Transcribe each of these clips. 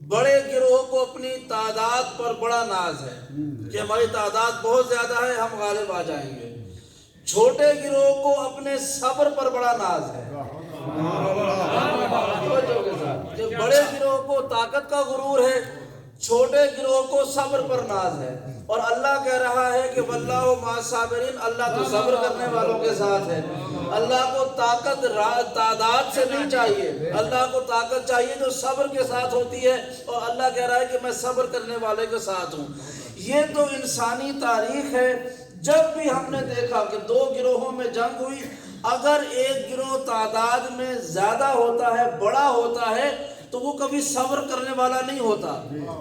بڑے گروہ کو اپنی تعداد پر بڑا ناز ہے کہ ہماری تعداد بہت زیادہ ہے، ہم غالب آ جائیں گے۔ چھوٹے گروہ کو اپنے صبر پر بڑا ناز ہے کہ بڑے گروہ کو طاقت کا غرور ہے، چھوٹے گروہ کو صبر پر ناز ہے۔ اور اللہ کہہ رہا ہے کہ واللہ مع الصابرین، اللہ تو صبر کرنے والوں کے ساتھ ہے۔ اللہ کو طاقت تعداد سے نہیں چاہیے، اللہ کو طاقت چاہیے جو صبر کے ساتھ ہوتی ہے، اور اللہ کہہ رہا ہے کہ میں صبر کرنے والے کے ساتھ ہوں۔ یہ تو انسانی تاریخ ہے، جب بھی ہم نے دیکھا کہ دو گروہوں میں جنگ ہوئی، اگر ایک گروہ تعداد میں زیادہ ہوتا ہے، بڑا ہوتا ہے، تو وہ کبھی صبر کرنے والا نہیں ہوتا،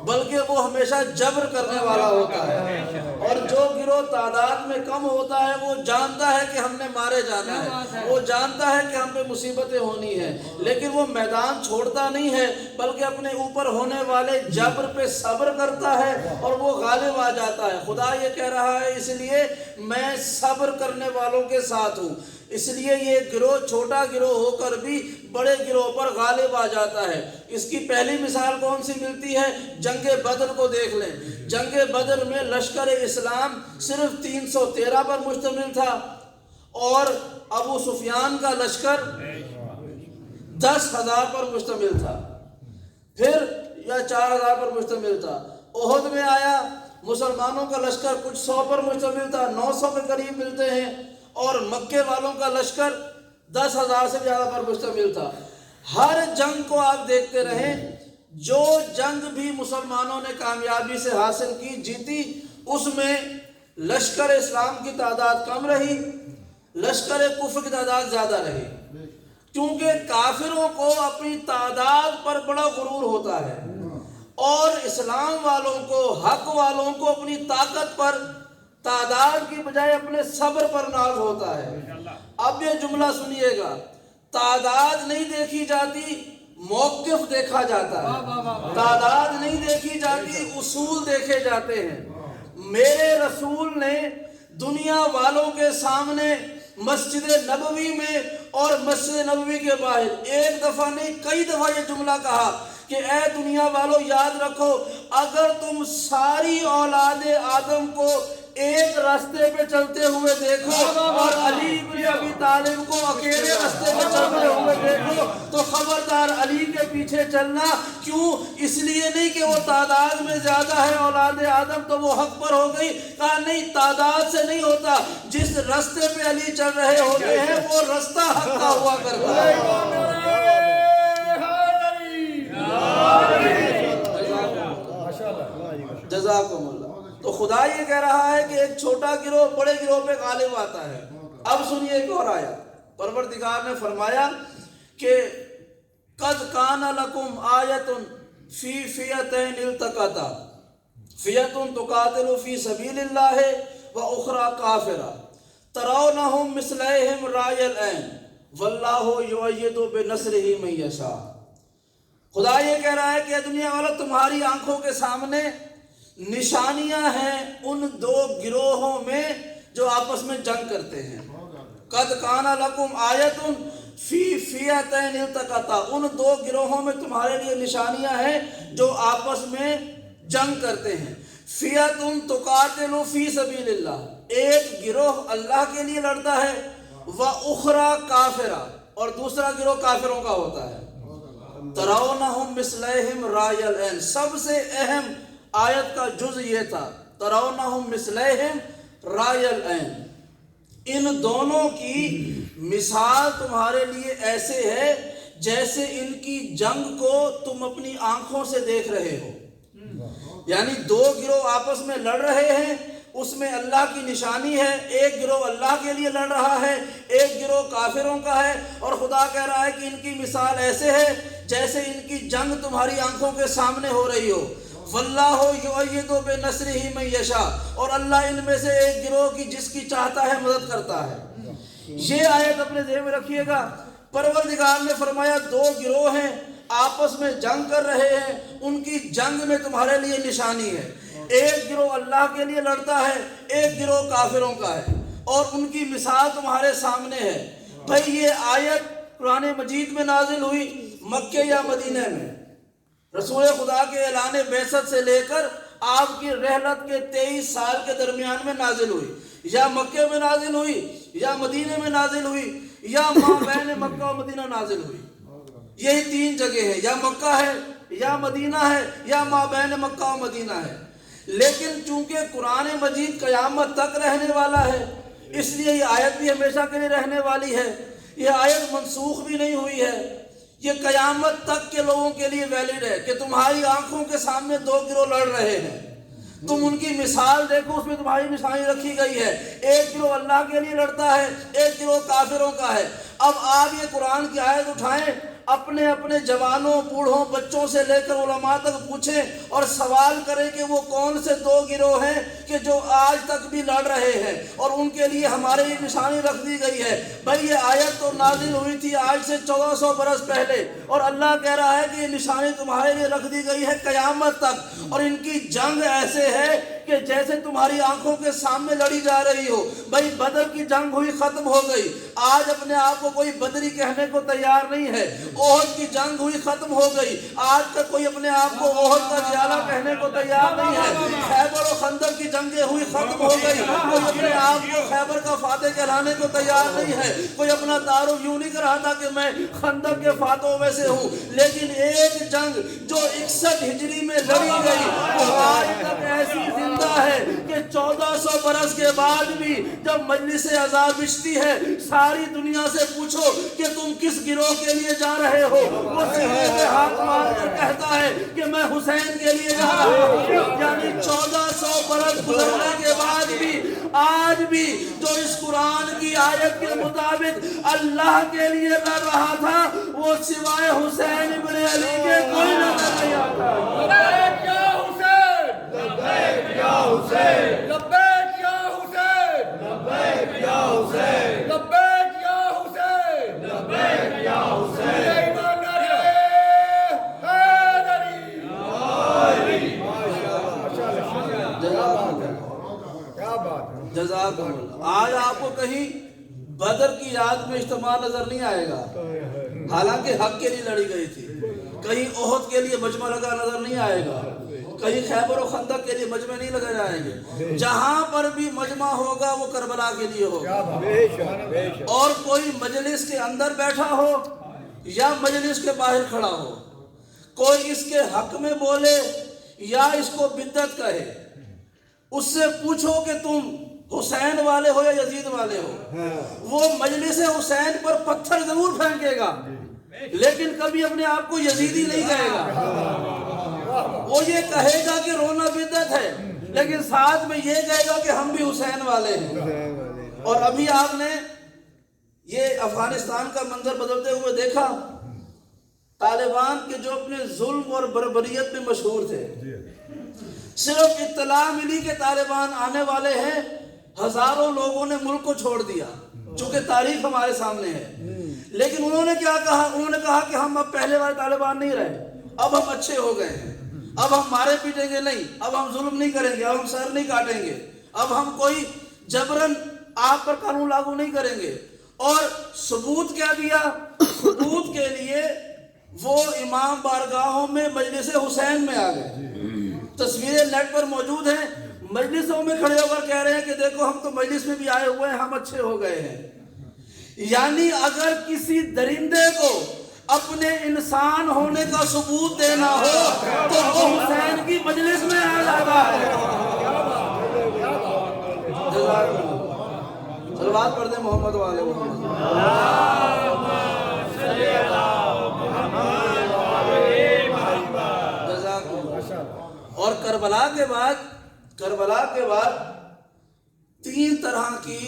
بلکہ وہ ہمیشہ جبر کرنے والا ہوتا ہے۔ اور جو گروہ تعداد میں کم ہوتا ہے وہ جانتا ہے کہ ہم نے مارے جانا ہے، وہ جانتا ہے کہ ہم پہ مصیبتیں ہونی ہیں، لیکن وہ میدان چھوڑتا نہیں ہے، بلکہ اپنے اوپر ہونے والے جبر پہ صبر کرتا ہے اور وہ غالب آ جاتا ہے۔ خدا یہ کہہ رہا ہے اس لیے میں صبر کرنے والوں کے ساتھ ہوں، اس لیے یہ گروہ چھوٹا گروہ ہو کر بھی بڑے گروہ پر غالب آ جاتا ہے۔ اس کی پہلی مثال کون سی ملتی ہے؟ جنگ بدر کو دیکھ لیں۔ جنگ بدر میں لشکر اسلام صرف 313 پر مشتمل تھا، اور ابو سفیان کا لشکر 10,000 پر مشتمل تھا، پھر یا 4,000 پر مشتمل تھا۔ احد میں آیا، مسلمانوں کا لشکر کچھ 100 پر مشتمل تھا، 900 کے قریب ملتے ہیں، اور مکے والوں کا لشکر 10,000 سے زیادہ پر مشتمل تھا۔ ہر جنگ کو آپ دیکھتے رہیں، جو جنگ بھی مسلمانوں نے کامیابی سے حاصل کی، جیتی، اس میں لشکر اسلام کی تعداد کم رہی، لشکر کفر کی تعداد زیادہ رہی، کیونکہ کافروں کو اپنی تعداد پر بڑا غرور ہوتا ہے، اور اسلام والوں کو، حق والوں کو اپنی طاقت پر، تعداد کی بجائے اپنے صبر پر ناز ہوتا ہے۔ اب یہ جملہ سنیے گا، تعداد نہیں دیکھی جاتی، موقف دیکھا جاتا ہے۔ تعداد نہیں دیکھی جاتی، اصول دیکھے جاتے ہیں۔ میرے رسول نے دنیا والوں کے سامنے مسجد نبوی میں اور مسجد نبوی کے باہر ایک دفعہ نہیں کئی دفعہ یہ جملہ کہا کہ اے دنیا والوں، یاد رکھو، اگر تم ساری اولاد آدم کو ایک راستے پہ چلتے ہوئے دیکھو اور علی بن ابی طالب کو اکیلے راستے پہ چلتے ہوئے دیکھو تو خبردار علی کے پیچھے چلنا۔ کیوں؟ اس لیے نہیں کہ وہ تعداد میں زیادہ ہے اولاد آدم تو وہ حق پر ہو گئی، کہا نہیں، تعداد سے نہیں ہوتا، جس راستے پہ علی چل رہے ہوتے ہیں وہ راستہ حق کا ہوا کرتا ہے۔ جزاکم اللہ۔ تو خدا یہ کہہ رہا ہے کہ ایک چھوٹا گروہ بڑے گروہ پہ غالب آتا ہے۔ اب سنیے ایک اور آیت، پروردگار نے فرمایا کہ قد کان لکم آیۃ فی فیۃین التقطا فیۃ تقاتل فی سبیل اللہ و اخری کافرہ ترونہم مثلیہم رأی العین واللہ یؤید بنصرہ من یشاء۔ خدا یہ کہہ رہا ہے کہ دنیا والا، تمہاری آنکھوں کے سامنے نشانیاں ہیں ان دو گروہوں میں جو آپس میں جنگ کرتے ہیں۔ قد کان لکم آیۃ فی فیۃین التقطا، ان دو گروہوں میں تمہارے لیے نشانیاں ہیں جو آپس میں جنگ کرتے ہیں۔ فیۃ تقاتل فی سبیل اللہ، ایک گروہ اللہ کے لیے لڑتا ہے، و اخری کافرہ، اور دوسرا گروہ کافروں کا ہوتا ہے۔ ترونہم مثلیہم رأی العین، سب سے اہم آیت کا جز یہ تھا، ترونہم مثلیہم رأی العین، ان دونوں کی مثال تمہارے لیے ایسے ہے جیسے ان کی جنگ کو تم اپنی آنکھوں سے دیکھ رہے ہو۔ یعنی دو گروہ آپس میں لڑ رہے ہیں، اس میں اللہ کی نشانی ہے، ایک گروہ اللہ کے لیے لڑ رہا ہے، ایک گروہ کافروں کا ہے، اور خدا کہہ رہا ہے کہ ان کی مثال ایسے ہے جیسے ان کی جنگ تمہاری آنکھوں کے سامنے ہو رہی ہو۔ واللہ یؤید بنصرہ من یشاء، اور اللہ ان میں سے ایک گروہ کی جس کی چاہتا ہے مدد کرتا ہے۔ یہ آیت اپنے ذہن میں رکھیے گا، پروردگار نے فرمایا دو گروہ ہیں، آپس میں جنگ کر رہے ہیں، ان کی جنگ میں تمہارے لیے نشانی ہے۔ ایک گروہ اللہ کے لیے لڑتا ہے، ایک گروہ کافروں کا ہے، اور ان کی مثال تمہارے سامنے ہے۔ بھئی یہ آیت قرآن مجید میں نازل ہوئی مکے یا مدینہ میں؟ رسول خدا کے اعلان بعثت سے لے کر آپ کی رحلت کے 23 سال کے درمیان میں نازل ہوئی، یا مکے میں نازل ہوئی، یا مدینے میں نازل ہوئی، یا مابین مکہ و مدینہ نازل ہوئی۔ یہی 3 جگہ ہیں، یا مکہ ہے، یا مدینہ ہے، یا مابین مکہ و مدینہ ہے۔ لیکن چونکہ قرآن مجید قیامت تک رہنے والا ہے، اس لیے یہ آیت بھی ہمیشہ کے لیے رہنے والی ہے، یہ آیت منسوخ بھی نہیں ہوئی ہے، یہ قیامت تک کے لوگوں کے لیے ویلڈ ہے کہ تمہاری آنکھوں کے سامنے 2 گروہ لڑ رہے ہیں، تم ان کی مثال دیکھو، اس میں تمہاری مثالیں رکھی گئی ہے، ایک گروہ اللہ کے لیے لڑتا ہے، ایک گروہ کافروں کا ہے۔ اب آپ یہ قرآن کی آیت اٹھائیں، اپنے اپنے جوانوں، بوڑھوں، بچوں سے لے کر علماء تک پوچھیں اور سوال کریں کہ وہ کون سے 2 گروہ ہیں کہ جو آج تک بھی لڑ رہے ہیں اور ان کے لیے ہمارے یہ نشانی رکھ دی گئی ہے۔ بھائی یہ آیت تو نازل ہوئی تھی آج سے 1400 برس پہلے، اور اللہ کہہ رہا ہے کہ یہ نشانی تمہارے لیے رکھ دی گئی ہے قیامت تک، اور ان کی جنگ ایسے ہے کہ جیسے تمہاری آنکھوں کے سامنے لڑی جا رہی ہو۔ بھائی بدر کی جنگ ہوئی، ختم ہو گئی، آج اپنے آپ کو کوئی بدری کہنے کو تیار نہیں ہے۔ احد کی جنگ ہوئی، ختم ہو گئی، آج تک کوئی اپنے آپ کو احد کا جیالہ کہنے کو تیار نہیں ہے۔ خیبر و خندق کی جنگیں ہوئی، ختم ہو گئی، کوئی اپنے آپ کو خیبر کا فاتح کہلانے کو تیار نہیں ہے، کوئی اپنا تعارف یوں نہیں کر رہا تھا کہ میں خندق کے فاتحوں میں سے ہوں۔ لیکن ایک جنگ جو 61 ہجری میں لڑی گئی وہ آج تک ایسی زندہ ہے کہ 1400 برس کے بعد بھی جب مجلس عزا بچتی ہے، ساری دنیا سے پوچھو کہ تم کس گروہ کے لیے جا رہے ہو، وہ سینے پہ ہاتھ مار کر کہتا ہے کہ میں حسین کے لیے جا رہا ہوں۔ یعنی 1400 برس گزرنے کے بعد بھی آج بھی جو اس قرآن کی آیت کے مطابق اللہ کے لیے لڑ رہا تھا وہ سوائے حسین ابن علی کے کوئی نظر نہیں آتا۔ لبیک یا حسین، لبیک یا حسین، لبیک یا حسین، لبیک یا حسین، لبیک یا حسین، لبیک یا حسین۔ ایمان نعرہ حیدری، جزاک اللہ۔ آج آپ کو کہیں بدر کی یاد میں اجتماع نظر نہیں آئے گا، حالانکہ حق کے لیے لڑی گئی تھی۔ کہیں احد کے لیے مجمع لگا نظر نہیں آئے گا، کہیں خیبر و خندق کے لیے مجمع نہیں لگے جائیں گے۔ جہاں پر بھی مجمع ہوگا وہ کربلا کے لیے ہوگا، اور کوئی مجلس کے اندر بیٹھا ہو یا مجلس کے باہر کھڑا ہو، کوئی اس کے حق میں بولے یا اس کو بدعت کہے، اس سے پوچھو کہ تم حسین والے ہو یا یزید والے ہو، وہ مجلس حسین پر پتھر ضرور پھینکے گا لیکن کبھی اپنے آپ کو یزیدی نہیں کہے گا۔ وہ یہ کہے گا کہ رونا بدعت ہے، لیکن ساتھ میں یہ کہے گا کہ ہم بھی حسین والے ہیں۔ اور ابھی آپ نے یہ افغانستان کا منظر بدلتے ہوئے دیکھا، طالبان کے جو اپنے ظلم اور بربریت میں مشہور تھے، صرف اطلاع ملی کہ طالبان آنے والے ہیں، ہزاروں لوگوں نے ملک کو چھوڑ دیا، چونکہ تاریخ ہمارے سامنے ہے۔ لیکن انہوں نے کیا کہا؟ انہوں نے کہا کہ ہم اب پہلے والے طالبان نہیں رہے، اب ہم اچھے ہو گئے ہیں، اب ہم مارے پیٹیں گے نہیں، اب ہم ظلم نہیں کریں گے، اب ہم سر نہیں کاٹیں گے، اب ہم کوئی جبرن آپ پر قانون لاگو نہیں کریں گے۔ اور ثبوت کیا دیا؟ ثبوت کے لیے وہ امام بارگاہوں میں مجلس حسین میں آ گئے، تصویریں نیٹ پر موجود ہیں، مجلسوں میں کھڑے ہو کر کہہ رہے ہیں کہ دیکھو ہم تو مجلس میں بھی آئے ہوئے ہیں، ہم اچھے ہو گئے ہیں۔ یعنی اگر کسی درندے کو اپنے انسان ہونے کا ثبوت دینا ہو تو وہ حسین کی مجلس میں آ جاتا ہے۔ صلوات پڑھ دیں محمد والے محمد۔ اور کربلا کے بعد 3 طرح کی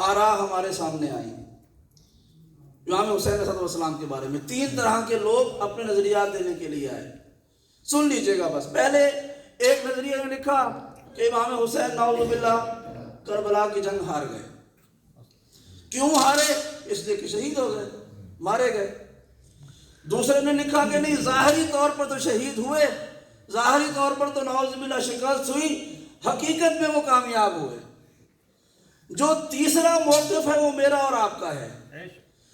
آراء ہمارے سامنے آئی امام حسین علیہ السلام کے بارے میں۔ 3 طرح کے لوگ اپنے نظریات دینے کے لیے آئے، سن لیجئے گا بس۔ پہلے ایک نظریہ میں لکھا کہ امام حسین نعوذ باللہ کربلا کی جنگ ہار گئے۔ کیوں ہارے؟ اس لیے کہ شہید ہو گئے، مارے گئے۔ دوسرے نے لکھا کہ نہیں، ظاہری طور پر تو شہید ہوئے، ظاہری طور پر تو نعوذ باللہ شکست ہوئی، حقیقت میں وہ کامیاب ہوئے۔ جو تیسرا موقف ہے وہ میرا اور آپ کا ہے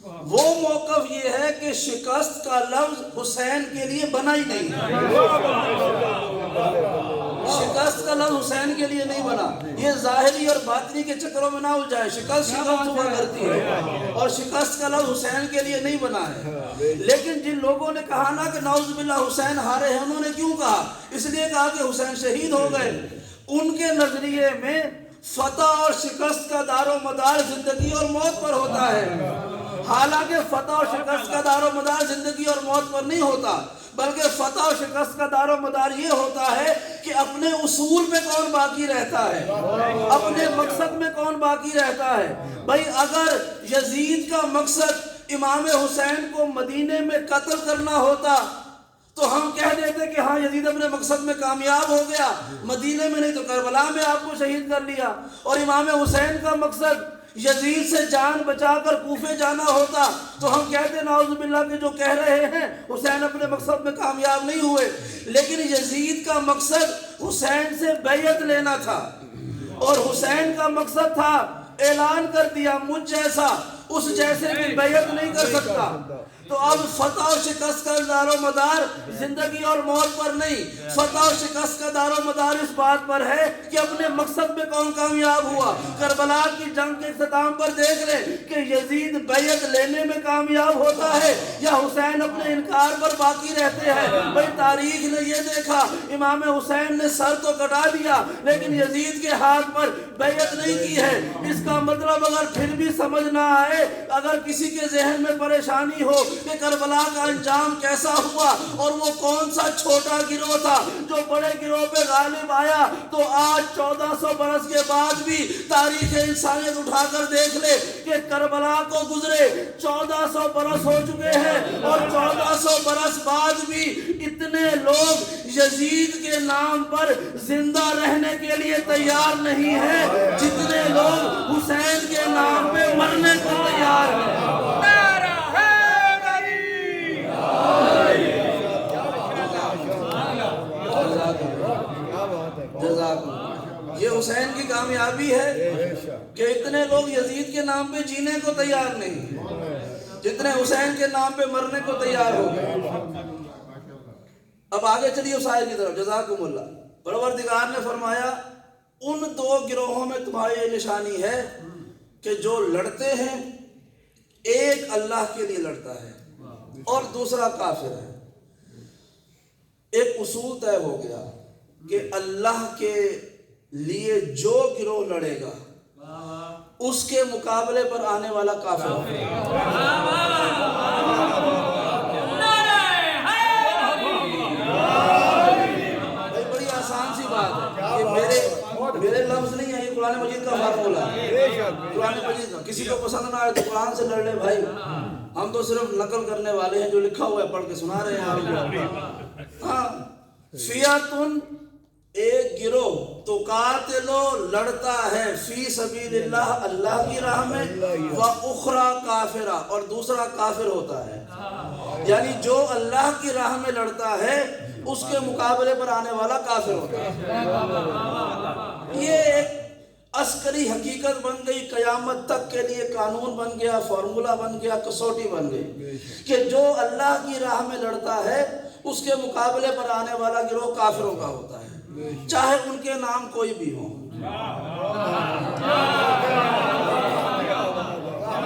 وہ موقف یہ ہے کہ شکست کا لفظ حسین کے لیے بنا ہی نہیں ہے، شکست کا لفظ حسین کے لیے نہیں بنا۔ یہ ظاہری اور باطنی کے چکروں میں نہ الجھائے، شکست ہوا کرتی ہے اور شکست کا لفظ حسین کے لیے نہیں بنا ہے۔ لیکن جن لوگوں نے کہا نا کہ نعوذ باللہ حسین ہارے ہیں، انہوں نے کیوں کہا؟ اس لیے کہا کہ حسین شہید ہو گئے۔ ان کے نظریے میں فتح اور شکست کا دار و مدار زندگی اور موت پر ہوتا ہے، حالانکہ فتح اور شکست کا دار و مدار زندگی اور موت پر نہیں ہوتا، بلکہ فتح اور شکست کا دار و مدار یہ ہوتا ہے کہ اپنے اصول میں کون باقی رہتا ہے، اپنے مقصد میں کون باقی رہتا ہے۔ بھائی اگر یزید کا مقصد امام حسین کو مدینے میں قتل کرنا ہوتا تو ہم کہہ دیتے کہ ہاں یزید اپنے مقصد میں کامیاب ہو گیا، مدینے میں نہیں تو کربلا میں آپ کو شہید کر لیا۔ اور امام حسین کا مقصد یزید سے جان بچا کر کوفے جانا ہوتا تو ہم کہتے نعوذ باللہ کہ جو کہہ رہے ہیں حسین اپنے مقصد میں کامیاب نہیں ہوئے۔ لیکن یزید کا مقصد حسین سے بیعت لینا تھا، اور حسین کا مقصد تھا اعلان کر دیا مجھ جیسا اس جیسے کی بیعت نہیں کر سکتا۔ تو اب فتح و شکست کا دار و مدار زندگی اور موت پر نہیں، فتح و شکست کا دار و مدار اس بات پر ہے کہ اپنے مقصد میں کون کامیاب ہوا۔ کربلا کی جنگ کے اختتام پر دیکھ لیں کہ یزید بیعت لینے میں کامیاب ہوتا ہے یا حسین اپنے انکار پر باقی رہتے ہیں۔ بھئی تاریخ نے یہ دیکھا امام حسین نے سر تو کٹا دیا لیکن یزید کے ہاتھ پر بیعت نہیں کی ہے۔ اس کا مطلب اگر پھر بھی سمجھ نہ آئے، اگر کسی کے ذہن میں پریشانی ہو کہ کربلا کا انجام کیسا ہوا اور وہ کون سا چھوٹا گروہ تھا جو بڑے گروہ پہ غالب آیا، تو آج 1400 برس کے بعد بھی تاریخ انسانیت اٹھا کر دیکھ لے کہ کربلا کو گزرے 1400 برس ہو چکے ہیں اور 1400 برس بعد بھی اتنے لوگ یزید کے نام پر زندہ رہنے کے لیے تیار نہیں ہیں جتنے لوگ حسین کے نام پہ مرنے کو تیار ہیں۔ یہ حسین کی کامیابی ہے کہ اتنے لوگ یزید کے نام پہ جینے کو تیار نہیں جتنے حسین کے نام پہ مرنے کو تیار ہو گئے۔ اب آگے چلیے اس آیت کی طرف۔ جزاکم اللہ۔ پروردگار نے فرمایا ان دو گروہوں میں تمہاری یہ نشانی ہے کہ جو لڑتے ہیں، ایک اللہ کے لیے لڑتا ہے اور دوسرا کافر ہے۔ ایک اصول طے ہو گیا کہ اللہ کے لیے جو گروہ لڑے گا اس کے مقابلے پر آنے والا کافر ہے۔ بڑی آسان سی بات ہے، یہ میرے لفظ نہیں ہے، یہ قرآن مجید کا فارمولہ ہے۔ قرآن مجید کا کسی کو پسند نہ آئے تو قرآن سے لڑ لے بھائی، ہم تو صرف نقل کرنے والے ہیں، جو لکھا ہوا ہے پڑھ کے سنا رہے ہیں آپ کو۔ ہاں، فیاتن ایک گروہ تو قاتلو لڑتا ہے فی سبیل اللہ اللہ کی راہ میں، وَأُخْرَى کافرہ اور دوسرا کافر ہوتا ہے، یعنی جو اللہ کی راہ میں لڑتا ہے اس کے مقابلے پر آنے والا کافر ہوتا ہے۔ یہ ایک عسکری حقیقت بن گئی، قیامت تک کے لیے قانون بن گیا، فارمولہ بن گیا، کسوٹی بن گئی کہ جو اللہ کی راہ میں لڑتا ہے اس کے مقابلے پر آنے والا گروہ کافروں کا ہوتا ہے، چاہے ان کے نام کوئی بھی ہو،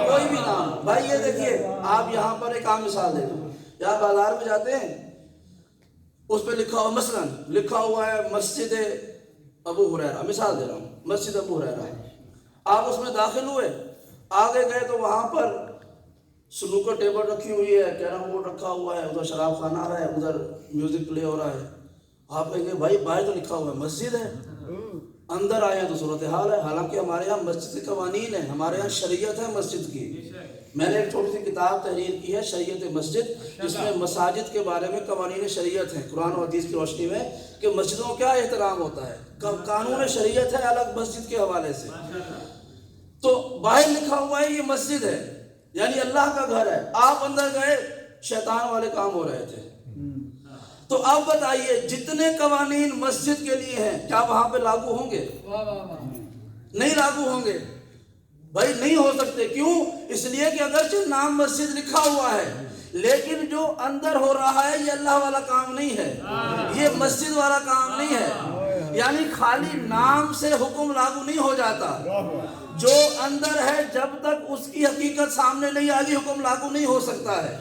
کوئی بھی نام۔ بھائی یہ دیکھیے، آپ یہاں پر ایک عام مثال دے دوں، یہاں بازار میں جاتے ہیں، اس پہ لکھا ہوا مثلا لکھا ہوا ہے مسجد ابو ہریرہ، مثال دے رہا ہوں، مسجد ابو ہریرہ۔ آپ اس میں داخل ہوئے، آگے گئے تو وہاں پر سنوکر ٹیبل رکھی ہوئی ہے، کیرم بورڈ رکھا ہوا ہے، ادھر شراب خانہ آ رہا ہے، ادھر میوزک پلے ہو رہا ہے۔ آپ کہیں گے بھائی باہر تو لکھا ہوا ہے مسجد ہے، اندر آئے ہیں تو صورتحال ہے۔ حالانکہ ہمارے یہاں مسجد کے قوانین ہیں، ہمارے یہاں شریعت ہے مسجد کی۔ میں نے ایک چھوٹی سی کتاب تحریر کی ہے شریعت مسجد، جس میں مساجد کے بارے میں قوانین شریعت ہیں قرآن و حدیث کی روشنی میں، کہ مسجدوں کا کیا احترام ہوتا ہے، قانون شریعت ہے الگ مسجد کے حوالے سے۔ تو باہر لکھا ہوا ہے یہ مسجد ہے، یعنی اللہ کا گھر ہے، آپ اندر گئے شیطان والے کام ہو رہے تھے۔ تو اب بتائیے جتنے قوانین مسجد کے لیے ہیں کیا وہاں پہ لاگو ہوں گے؟ نہیں لاگو ہوں گے۔ بھائی نہیں ہو سکتے. کیوں؟ اس لیے کہ اگرچہ نام مسجد لکھا ہوا ہے لیکن جو اندر ہو رہا ہے یہ اللہ والا کام نہیں ہے, یہ مسجد والا کام نہیں ہے. یعنی خالی نام سے حکم لاگو نہیں ہو جاتا, جو اندر ہے جب تک اس کی حقیقت سامنے نہیں آگی حکم لاگو نہیں ہو سکتا ہے.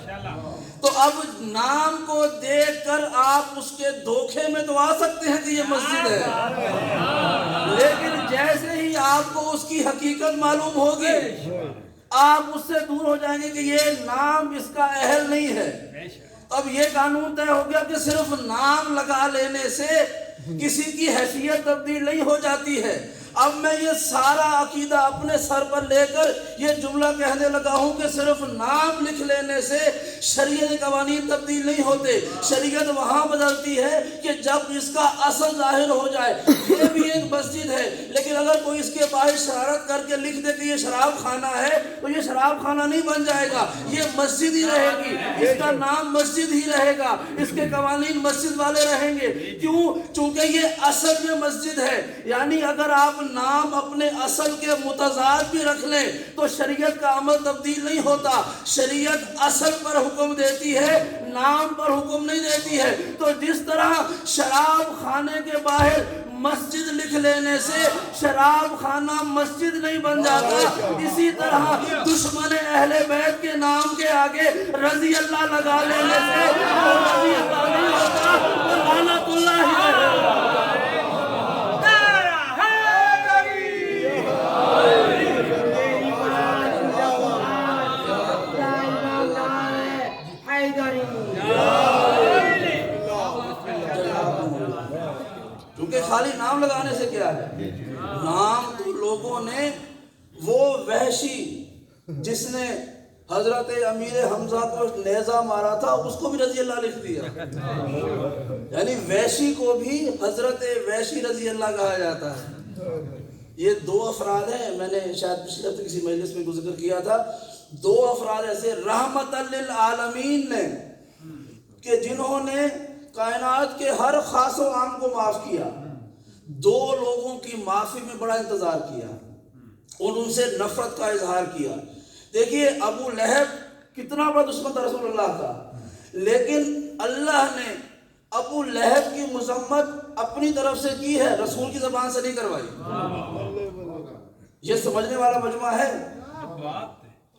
تو اب نام کو دیکھ کر آپ اس کے دھوکے میں تو آ سکتے ہیں کہ یہ مسجد ہے, لیکن جیسے ہی آپ کو اس کی حقیقت معلوم ہوگی آپ اس سے دور ہو جائیں گے کہ یہ نام اس کا اہل نہیں ہے. اب یہ قانون طے ہو گیا کہ صرف نام لگا لینے سے کسی کی حیثیت تبدیل نہیں ہو جاتی ہے. اب میں یہ سارا عقیدہ اپنے سر پر لے کر یہ جملہ کہنے لگا ہوں کہ صرف نام لکھ لینے سے شریعت قوانین تبدیل نہیں ہوتے. شریعت وہاں بدلتی ہے کہ جب اس کا اصل ظاہر ہو جائے. یہ بھی ایک مسجد ہے لیکن اگر کوئی اس کے باہر شرارت کر کے لکھ دے کہ یہ شراب خانہ ہے تو یہ شراب خانہ نہیں بن جائے گا, یہ مسجد ہی رہے گی, اس کا نام مسجد ہی رہے گا, اس کے قوانین مسجد والے رہیں گے. کیوں؟ چونکہ یہ اصل میں مسجد ہے. یعنی اگر آپ نام اپنے اصل کے متضاد بھی رکھ لیں تو شریعت کا عمل تبدیل نہیں ہوتا. شریعت اصل پر حکم دیتی ہے, نام پر حکم نہیں دیتی ہے. تو جس طرح شراب خانے کے باہر مسجد لکھ لینے سے شراب خانہ مسجد نہیں بن جاتا, اسی طرح دشمن اہل بیت کے نام کے آگے رضی اللہ لگا لینے سے وہ رضی اللہ نہیں ہوتا, لعنت اللہ علیہ. کیونکہ خالی نام لگانے سے کیا ہے؟ نام تو لوگوں نے وہ وحشی جس نے حضرت امیر حمزہ کو نیزہ مارا تھا اس کو بھی رضی اللہ لکھ دیا. یعنی وحشی کو بھی حضرت وحشی رضی اللہ کہا جاتا ہے. یہ دو افراد ہیں, میں نے شاید پچھلے ہفتے کسی مجلس میں ذکر کیا تھا. دو افراد ایسے رحمت للعالمین نے کہ جنہوں نے کائنات کے ہر خاص و عام کو معاف کیا. دو لوگوں کی معافی میں بڑا انتظار کیا اور ان سے نفرت کا اظہار کیا. دیکھیے ابو لہب کتنا بڑا دشمن تھا رسول اللہ کا, لیکن اللہ نے ابو لہب کی مذمت اپنی طرف سے کی ہے, رسول کی زبان سے نہیں کروائی. یہ سمجھنے والا مجمع ہے.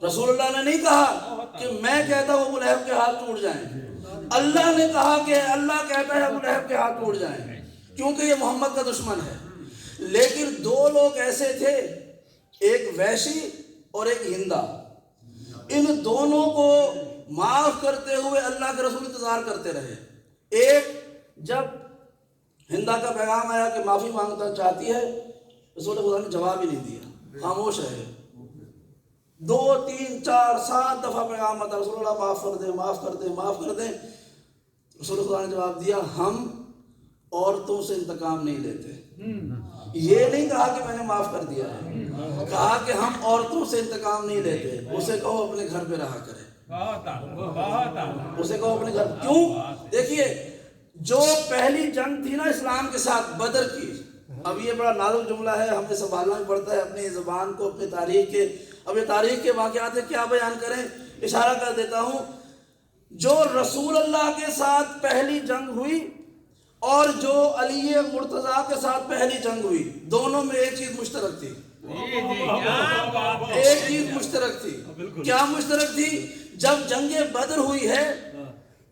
رسول اللہ نے نہیں کہا کہ میں کہتا ہوں ابو لہب کے ہاتھ ٹوٹ جائیں, اللہ نے کہا کہ اللہ کہتا ہے ابو لہب کے ہاتھ ٹوٹ جائیں کیونکہ یہ محمد کا دشمن ہے. لیکن دو لوگ ایسے تھے, ایک وحشی اور ایک ہندا. ان دونوں کو معاف کرتے ہوئے اللہ کے رسول انتظار کرتے رہے. ایک جب ہندا کا پیغام آیا کہ معافی مانگنا چاہتی ہے, رسول خدا نے جواب ہی نہیں دیا, خاموش رہے. 2 3 4 7 دفعہ پیغام آتا, رسول اللہ معاف کر دیں, معاف کر دیں, معاف کر دیں. رسول خدا نے جواب دیا, ہم عورتوں سے انتقام نہیں لیتے. یہ نہیں کہا کہ میں نے معاف کر دیا ہے, کہا کہ ہم عورتوں سے انتقام نہیں لیتے. اسے کہو اپنے گھر پہ رہا کرے, اسے کہو اپنے گھر. کیوں؟ دیکھیے جو پہلی جنگ تھی نا اسلام کے ساتھ, بدر کی, اب یہ بڑا نازک جملہ ہے, ہمیں سنبھالنا بھی پڑتا ہے اپنی زبان کو, اپنی تاریخ کے. اب یہ تاریخ کے واقعات کیا بیان کریں, اشارہ کر دیتا ہوں. جو رسول اللہ کے ساتھ پہلی جنگ ہوئی اور جو علی مرتضیٰ کے ساتھ پہلی جنگ ہوئی, دونوں میں ایک چیز مشترک تھی. ایک چیز مشترک تھی. کیا مشترک تھی؟ جب جنگ بدر ہوئی ہے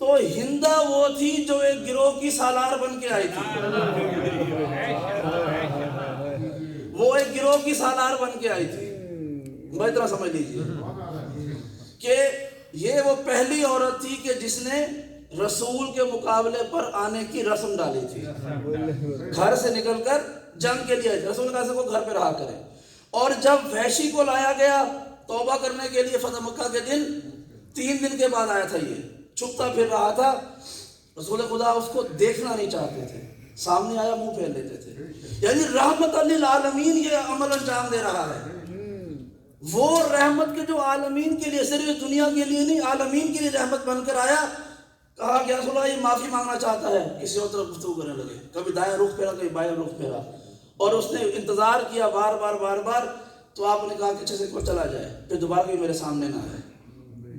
تو ہندا وہ تھی جو ایک گروہ کی سالار بن کے آئی تھی. وہ ایک گروہ کی سالار بن کے آئی تھی. بھائی طرح سمجھ لیجیے کہ یہ وہ پہلی عورت تھی کہ جس نے رسول کے مقابلے پر آنے کی رسم ڈالی تھی. گھر سے نکل کر جنگ کے لیے رسول اللہ سے کو گھر پہ رہا کرے. اور جب وحشی کو لایا گیا توبہ کرنے کے لیے فتح مکہ کے دن, 3 دن کے بعد آیا تھا, یہ چھپتا پھر رہا تھا. رسول خدا اس کو دیکھنا نہیں چاہتے تھے, سامنے آیا منہ پھیر لیتے تھے. یعنی رحمت للعالمین یہ عمل انجام دے رہا ہے. وہ رحمت کے جو عالمین کے لیے, صرف دنیا کے لیے نہیں, عالمین کے لیے رحمت بن کر آیا. کہا کہ رسول اللہ یہ معافی مانگنا چاہتا ہے, کسی اور طرف گفتگو کرنے لگے, کبھی دائیں رخ پھیرا کبھی بائیں رخ پھیرا, اور اس نے انتظار کیا بار بار. تو آپ نے کہا کہ اچھے سے کہو چلا جائے، پھر دوبارہ کوئی میرے سامنے نہ آئے۔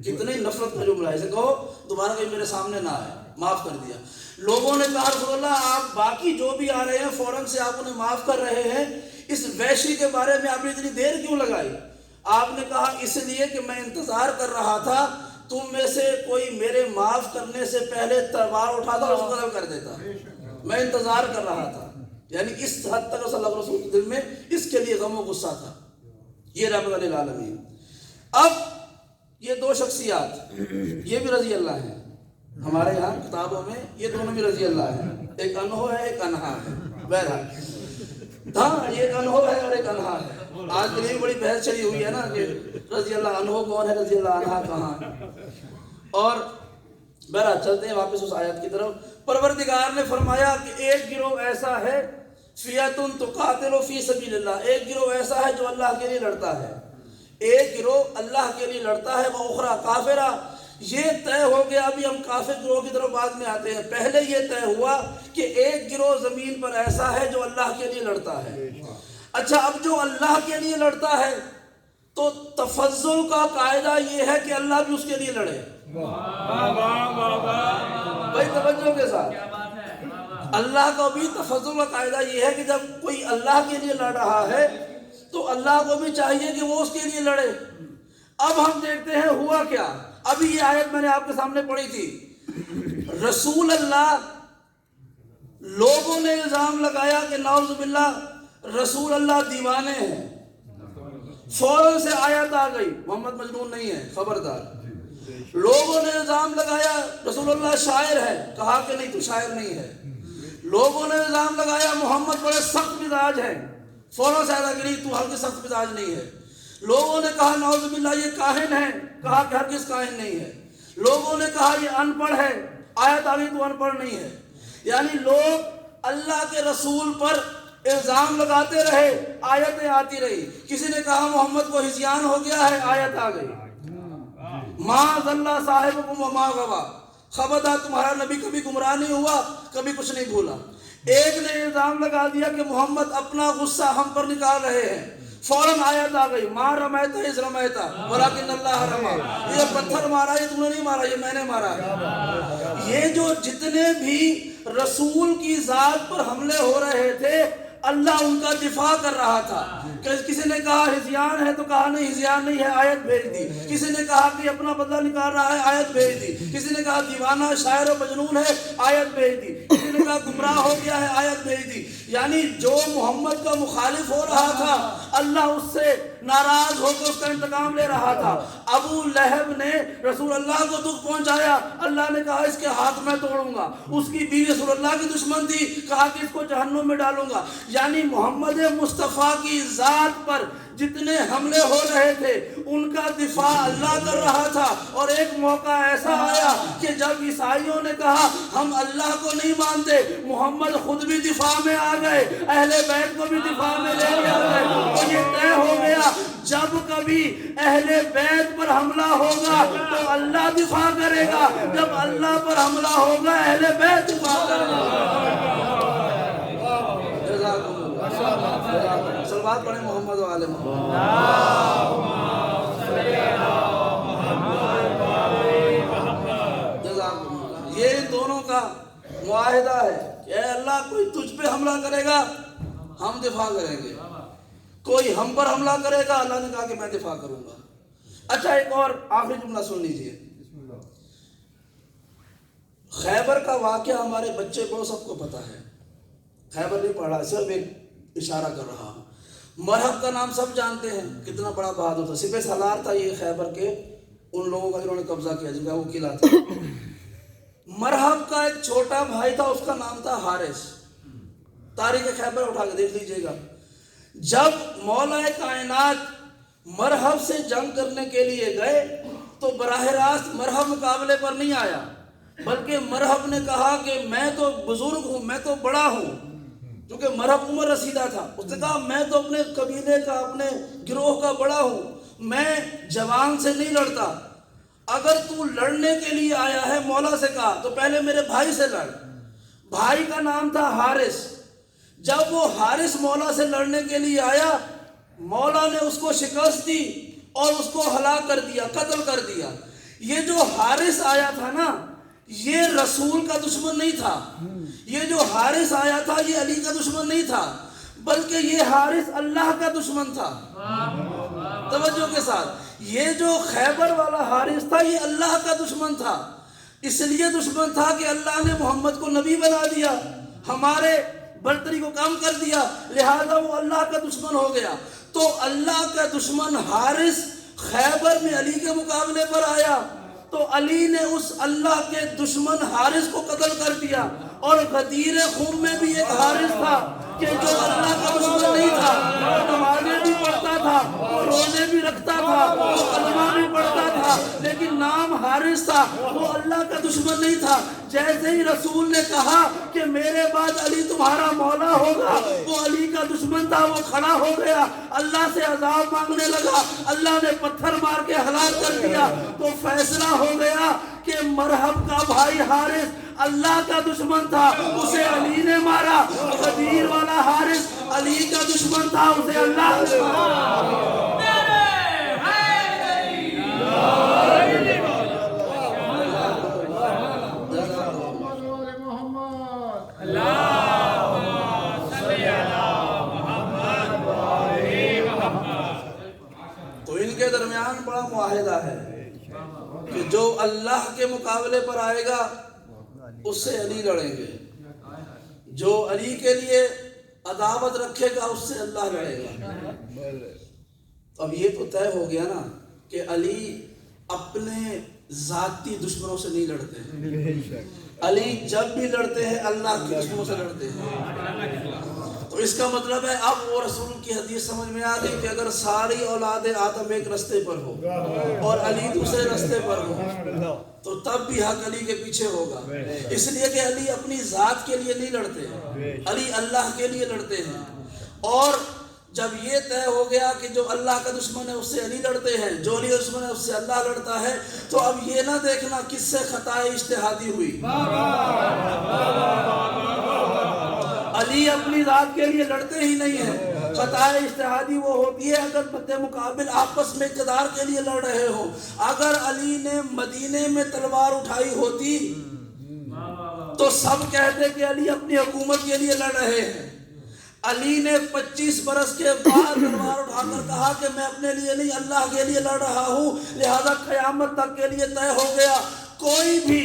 کتنی نفرت کا جملہ ہے، اسے کہو دوبارہ کوئی میرے سامنے نہ آئے، معاف کر دیا۔ لوگوں نے کہا رسول اللہ آپ باقی جو بھی آ رہے ہیں فوراً سے آپ انہیں معاف کر رہے ہیں، اس وحشی کے بارے میں آپ نے اتنی دیر کیوں لگائی؟ آپ نے کہا اس لیے کہ میں انتظار کر رہا تھا تم میں سے کوئی میرے معاف کرنے سے پہلے تلوار اٹھاتا اور اس کو قتل کر دیتا، میں انتظار کر رہا تھا۔ یعنی اس حد تک صلی اللہ علیہ وسلم کے دل میں اس کے لیے غم و غصہ تھا۔ یہ رحمت للعالمین۔ اب یہ دو شخصیات یہ بھی رضی اللہ ہیں، ہمارے یہاں کتابوں میں یہ دونوں بھی رضی اللہ ہیں، ایک انہو ہے ایک انہا ہے۔ بہرحال ہاں یہ ایک انہو ہے اور ایک انہا ہے۔ آج کے لیے بڑی بحث چلی ہوئی ہے نا کہ رضی اللہ انہو کون ہے، رضی اللہ عنہا کہاں ہے۔ اور بہرحال چلتے ہیں واپس اس آیت کی طرف۔ پروردگار نے فرمایا کہ ایک گروہ ایسا ہے فیۃ تقاتل فی سبیل اللہ، ایک گروہ ایسا ہے جو اللہ کے لیے لڑتا ہے، ایک گروہ اللہ کے لیے لڑتا ہے، وَأُخْرَى کافرہ۔ یہ طے ہو گیا، ابھی ہم کافر گروہ کی طرف بعد میں آتے ہیں۔ پہلے یہ طے ہوا کہ ایک گروہ زمین پر ایسا ہے جو اللہ کے لیے لڑتا ہے۔ اچھا اب جو اللہ کے لیے لڑتا ہے تو تفضل کا قاعدہ یہ ہے کہ اللہ بھی اس کے لیے لڑے۔ بھائی توجہ کے ساتھ، اللہ کا بھی تفضل کا قاعدہ یہ ہے کہ جب کوئی اللہ کے لیے لڑ رہا ہے تو اللہ کو بھی چاہیے کہ وہ اس کے لیے لڑے۔ اب ہم دیکھتے ہیں ہوا کیا۔ ابھی یہ آیت میں نے آپ کے سامنے پڑھی تھی، رسول اللہ، لوگوں نے الزام لگایا کہ نعوذ باللہ رسول اللہ دیوانے ہیں، فوراً سے آیت آ گئی محمد مجنون نہیں ہے، خبردار۔ لوگوں نے الزام لگایا رسول اللہ شاعر ہے، کہا کہ نہیں تو شاعر نہیں ہے۔ لوگوں نے الزام لگایا محمد بڑے سخت مزاج ہیں، فوراً سے آیت کہ نہیں تو ہرگز سخت مزاج نہیں ہے۔ لوگوں نے کہا نعوذ باللہ یہ کاہن ہے، کہا کہ ہرگز کاہن نہیں ہے۔ لوگوں نے کہا یہ ان پڑھ ہے، آیت آ گئی تو ان پڑھ نہیں ہے۔ یعنی لوگ اللہ کے رسول پر الزام لگاتے رہے، آیتیں آتی رہی۔ کسی نے کہا محمد کو ہذیان ہو گیا ہے، آیت آ گئی ما ضل صاحبکم وما غوی، خبردار تمہارا نبی کبھی گمراہ نہیں ہوا، کبھی کچھ نہیں بھولا۔ ایک نے الزام لگا دیا کہ محمد اپنا غصہ ہم پر نکال رہے ہیں، فوراً آیت آ گئی ما رمیت اذ رمیت ولکن اللہ رمی، یہ پتھر مارا یہ تم نے نہیں مارا، یہ میں نے مارا۔ یہ جو جتنے بھی رسول کی ذات پر حملے ہو رہے تھے اللہ ان کا دفاع کر رہا تھا۔ کسی نے کہا ہذیان ہے تو کہا نہیں ہذیان نہیں ہے، آیت بھیج دی۔ کسی نے کہا کہ اپنا بدلہ نکال رہا ہے، آیت بھیج دی۔ کسی نے کہا دیوانہ شاعر و مجنون ہے، آیت بھیج دی۔ کسی نے کہا گمراہ ہو گیا ہے، آیت بھیج دی۔ یعنی جو محمد کا مخالف ہو رہا تھا اللہ اس سے ناراض ہو کے اس کا انتقام لے رہا تھا۔ ابو لہب نے رسول اللہ کو دکھ پہنچایا، اللہ نے کہا اس کے ہاتھ میں توڑوں گا۔ اس کی بیوی رسول اللہ کی دشمن تھی، کہا کہ اس کو جہنم میں ڈالوں گا۔ یعنی محمد مصطفیٰ کی ذات پر جتنے حملے ہو رہے تھے ان کا دفاع اللہ کر رہا تھا۔ اور ایک موقع ایسا آیا کہ جب عیسائیوں نے کہا ہم اللہ کو نہیں مانتے، محمد خود بھی دفاع میں آ گئے، اہل بیت کو بھی دفاع میں لے کے آ گئے۔ اور یہ طے ہو گیا جب کبھی اہل بیت پر حملہ ہوگا تو اللہ دفاع کرے گا، جب اللہ پر حملہ ہوگا اہل بیت دفاع کرے گا۔ صلوات پڑھیں محمد و آل محمد۔ یہ ان دونوں کا معاہدہ ہے کہ اے اللہ کوئی تجھ پہ حملہ کرے گا ہم دفاع کریں گے، کوئی ہم پر حملہ کرے گا اللہ نے کہا کہ میں دفاع کروں گا۔ اچھا ایک اور آخری جملہ سن لیجئے۔ خیبر کا واقعہ ہمارے بچے کو سب کو پتا ہے، خیبر نہیں پڑھا، صرف ایک اشارہ کر رہا ہوں۔ مرحب کا نام سب جانتے ہیں، کتنا بڑا بہادر تھا، سپہ سالار تھا یہ خیبر کے ان لوگوں کا جنہوں نے قبضہ کیا، جن کا وہ قلعہ تھا۔ مرحب کا ایک چھوٹا بھائی تھا، اس کا نام تھا حارث۔ تاریخ خیبر اٹھا کے دیکھ لیجئے گا۔ جب مولا کائنات مرحب سے جنگ کرنے کے لیے گئے تو براہ راست مرحب مقابلے پر نہیں آیا، بلکہ مرحب نے کہا کہ میں تو بزرگ ہوں، میں تو بڑا ہوں، کیونکہ مرحب عمر رسیدہ تھا۔ اس نے کہا میں تو اپنے قبیلے کا، اپنے گروہ کا بڑا ہوں، میں جوان سے نہیں لڑتا، اگر تو لڑنے کے لیے آیا ہے مولا سے کہا تو پہلے میرے بھائی سے لڑ۔ بھائی کا نام تھا حارث۔ جب وہ حارث مولا سے لڑنے کے لیے آیا، مولا نے اس کو شکست دی اور اس کو ہلاک کر دیا, قتل کر دیا. یہ جو حارث آیا تھا نا, یہ رسول کا دشمن نہیں تھا. یہ جو حارث آیا تھا یہ علی کا دشمن نہیں تھا, بلکہ یہ حارث اللہ کا دشمن تھا. توجہ کے ساتھ, یہ جو خیبر والا حارث تھا یہ اللہ کا دشمن تھا. اس لیے دشمن تھا کہ اللہ نے محمد کو نبی بنا دیا, ہمارے برتری کو کم کر دیا, لہذا وہ اللہ کا دشمن ہو گیا. تو اللہ کا دشمن حارث خیبر میں علی کے مقابلے پر آیا تو علی نے اس اللہ کے دشمن حارث کو قتل کر دیا. اور غدیر خون میں بھی ایک حارث تھا کہ جو اللہ کا دشمن نہیں تھا, وہ نمازیں بھی پڑھتا تھا, وہ روزے بھی رکھتا تھا, وہ کلمہ بھی پڑھتا تھا, لیکن نام حارث تھا, وہ اللہ کا دشمن نہیں تھا. جیسے ہی رسول نے کہا کہ میرے بعد علی تمہارا مولا ہوگا, وہ علی کا دشمن تھا, وہ کھڑا ہو گیا, اللہ سے عذاب مانگنے لگا, اللہ نے پتھر مار کے ہلاک کر دیا. تو فیصلہ ہو گیا کہ مرحب کا بھائی حارث اللہ کا دشمن تھا, اسے علی نے مارا. غدیر والا حارث علی کا دشمن تھا, اسے اللہ نے مارا. تو ان کے درمیان بڑا معاہدہ ہے کہ جو اللہ کے مقابلے پر آئے گا اس سے علی لڑیں گے, جو علی کے لیے عداوت رکھے گا اس سے اللہ لڑے گا. اب یہ تو طے ہو گیا نا کہ علی اپنے ذاتی دشمنوں سے نہیں لڑتے ہیں. علی جب بھی لڑتے ہیں اللہ کے دشمنوں سے لڑتے ہیں. تو اس کا مطلب ہے اب وہ رسول کی حدیث سمجھ میں آ گئی کہ اگر ساری اولاد آدم ایک رستے پر ہو اور علی دوسرے رستے پر ہو تو تب بھی حق علی کے پیچھے ہوگا. اس لیے کہ علی اپنی ذات کے لیے نہیں لڑتے ہیں, علی اللہ کے لیے لڑتے ہیں. اور جب یہ طے ہو گیا کہ جو اللہ کا دشمن ہے اس سے علی لڑتے ہیں, جو علی کا دشمن ہے اس سے اللہ لڑتا ہے, تو اب یہ نہ دیکھنا کس سے خطا اجتہادی ہوئی. علی اپنی ذات کے لیے لڑتے ہی نہیں ہیں. خطا اجتہادی وہ ہوتی ہے اگر مد مقابل آپس میں اقتدار کے لیے لڑ رہے ہوں. اگر علی نے مدینے میں تلوار اٹھائی ہوتی تو سب کہتے کہ علی اپنی حکومت کے لیے لڑ رہے ہیں. علی نے 25 برس کے بعد تلوار اٹھا کر کہا کہ میں اپنے لیے نہیں اللہ کے لیے لڑ رہا ہوں, لہذا قیامت تک کے لیے طے ہو گیا کوئی بھی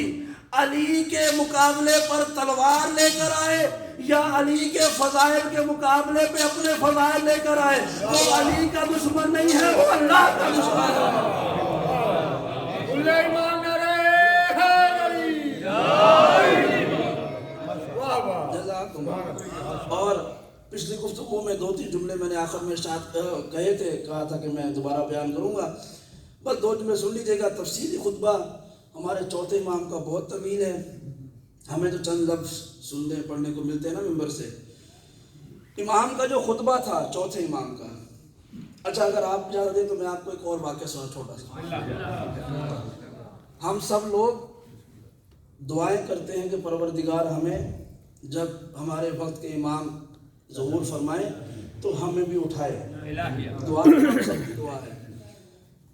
علی کے مقابلے پر تلوار لے کر آئے یا علی کے فضائل کے مقابلے پہ اپنے فضائل لے کر آئے, وہ علی کا دشمن نہیں ہے, وہ اللہ کا دشمن ہے. اور پچھلی گفتگو میں 2-3 جملے میں نے آخر میں کہا تھا کہ میں دوبارہ بیان کروں گا, بس 2 جملے سن لیجیے گا. تفصیلی خطبہ ہمارے چوتھے امام کا بہت طویل ہے, ہمیں تو چند لفظ سننے پڑھنے کو ملتے ہیں نا ممبر سے. امام کا جو خطبہ تھا چوتھے امام کا, اچھا اگر آپ اجازت دیں تو میں آپ کو ایک اور واقعہ سنا چھوٹا سا. ہم سب لوگ دعائیں کرتے ہیں کہ پروردگار ہمیں جب ہمارے وقت کے امام ظہور فرمائے تو ہمیں بھی اٹھائے. دعا سب کی دعا ہے.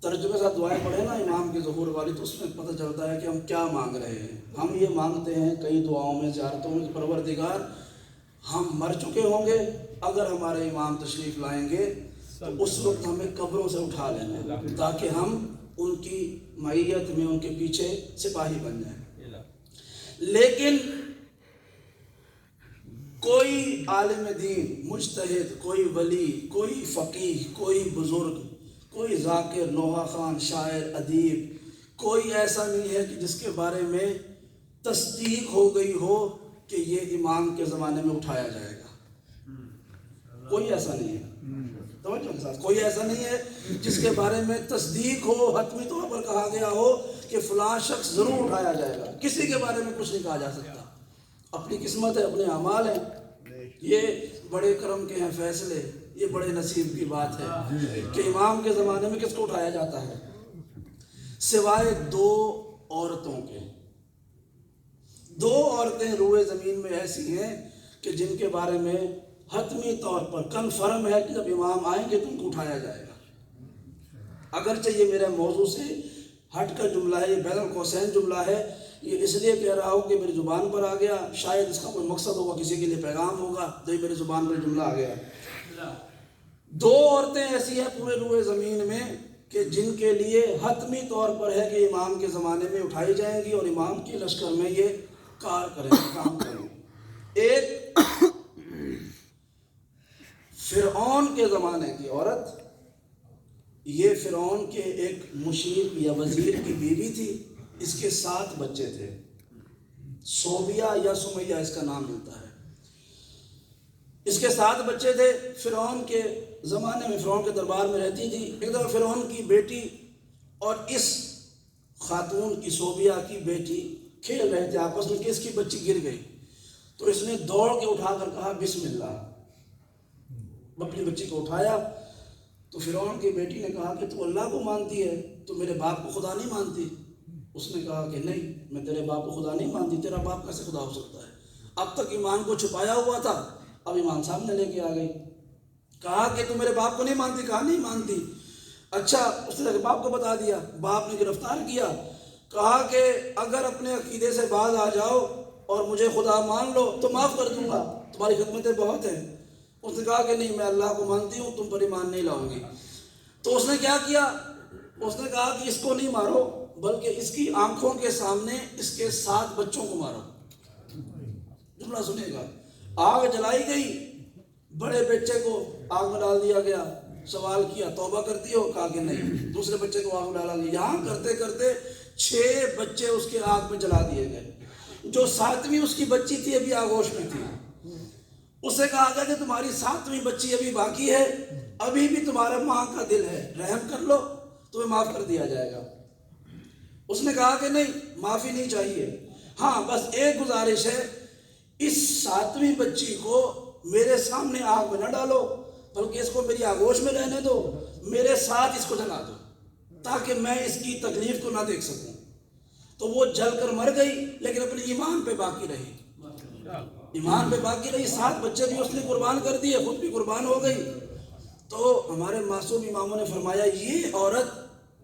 ترجمے ساتھ دعائیں پڑھیں نا امام کے ظہور والی تو اس میں پتہ چلتا ہے کہ ہم کیا مانگ رہے ہیں. ہم یہ مانگتے ہیں کئی دعاؤں میں زیارتوں میں کہ پروردگار ہم مر چکے ہوں گے, اگر ہمارے امام تشریف لائیں گے تو اس وقت ہمیں قبروں سے اٹھا لینا تاکہ ہم ان کی معیت میں ان کے پیچھے سپاہی بن جائیں. لیکن کوئی عالم دین, مجتہد, کوئی ولی, کوئی فقیہ, کوئی بزرگ, کوئی ذاکر, نوحہ خان, شاعر, ادیب, کوئی ایسا نہیں ہے کہ جس کے بارے میں تصدیق ہو گئی ہو کہ یہ امام کے زمانے میں اٹھایا جائے گا. کوئی ایسا نہیں ہے. توجہ کے ساتھ, کوئی ایسا نہیں ہے جس کے بارے میں تصدیق ہو, حتمی طور پر کہا گیا ہو کہ فلاں شخص ضرور اٹھایا جائے گا. کسی کے بارے میں کچھ نہیں کہا جا سکتا. اپنی قسمت ہے, اپنے اعمال ہیں. یہ بڑے کرم کے ہیں فیصلے, یہ بڑے نصیب کی بات ہے کہ امام کے زمانے میں کس کو اٹھایا جاتا ہے سوائے 2 عورتوں کے. 2 عورتیں روئے زمین میں ایسی ہیں کہ جن کے بارے میں حتمی طور پر کنفرم ہے کہ جب امام آئیں گے تو ان کو اٹھایا جائے گا۔ اگرچہ یہ میرے موضوع سے ہٹ کر جملہ ہے، یہ بین القوسین جملہ ہے، یہ اس لیے کہہ رہا ہوں کہ میری زبان پر آ گیا، شاید اس کا کوئی مقصد ہوگا، کسی کے لیے پیغام ہوگا، جو میری زبان پر جملہ آ گیا۔ 2 عورتیں ایسی ہیں پورے روئے زمین میں کہ جن کے لیے حتمی طور پر ہے کہ امام کے زمانے میں اٹھائی جائیں گی اور امام کے لشکر میں یہ کام کریں گے۔ ایک فرعون کے زمانے کی عورت، یہ فرعون کے ایک مشیر یا وزیر کی بیوی تھی، اس کے 7 بچے تھے، صوبیہ یا سمیہ اس کا نام ملتا ہے۔ اس کے 7 بچے تھے، فرعون کے زمانے میں فرعون کے دربار میں رہتی تھی۔ ایک دفعہ فرعون کی بیٹی اور اس خاتون کی صوبیہ کی بیٹی کھیل رہے تھے آپس میں کہ اس کی بچی گر گئی، تو اس نے دوڑ کے اٹھا کر کہا بسم اللہ، اپنی بچی کو اٹھایا۔ تو فرعون کی بیٹی نے کہا کہ تو اللہ کو مانتی ہے، تو میرے باپ کو خدا نہیں مانتی؟ اس نے کہا کہ نہیں، میں تیرے باپ کو خدا نہیں مانتی، تیرا باپ کیسے خدا ہو سکتا ہے؟ اب تک ایمان کو چھپایا ہوا تھا، اب ایمان سامنے لے کے آ گئی۔ کہا کہ تو میرے باپ کو نہیں مانتی؟ کہا نہیں مانتی۔ اچھا، اس نے باپ کو بتا دیا، باپ نے گرفتار کیا، کہا کہ اگر اپنے عقیدے سے باز آ جاؤ اور مجھے خدا مان لو تو معاف کر دوں گا، تمہاری خدمتیں بہت ہیں۔ اس نے کہا کہ نہیں، میں اللہ کو مانتی ہوں، تم پر ایمان نہیں لاؤں گی۔ تو اس نے کیا کیا؟ اس نے کہا کہ اس کو نہیں مارو، بلکہ اس کی آنکھوں کے سامنے اس کے 7 بچوں کو مارو۔ جملہ سنے گا۔ آگ جلائی گئی، بڑے بچے کو آگ میں ڈال دیا گیا۔ سوال کیا توبہ کرتی ہو؟ کہا کہ نہیں۔ دوسرے بچے کو آگ میں ڈالا گیا۔ یہاں کرتے کرتے 6 بچے اس کے آگ میں جلا دیے گئے۔ جو 7ویں اس کی بچی تھی ابھی آغوش میں تھی، اسے کہا گیا کہ تمہاری 7ویں بچی ابھی باقی ہے، ابھی بھی تمہارا ماں کا دل ہے، رحم کر لو، تمہیں معاف کر دیا جائے گا۔ اس نے کہا کہ نہیں، معافی نہیں چاہیے، ہاں بس ایک گزارش ہے، اس 7ویں بچی کو میرے سامنے آگ میں نہ ڈالو، بلکہ اس کو میری آغوش میں رہنے دو، میرے ساتھ اس کو جلا دو تاکہ میں اس کی تکلیف کو نہ دیکھ سکوں۔ تو وہ جل کر مر گئی، لیکن اپنے ایمان پہ باقی رہی، ایمان پہ باقی رہی۔ 7 بچے بھی اس نے قربان کر دیے، خود بھی قربان ہو گئی۔ تو ہمارے معصوم اماموں نے فرمایا یہ عورت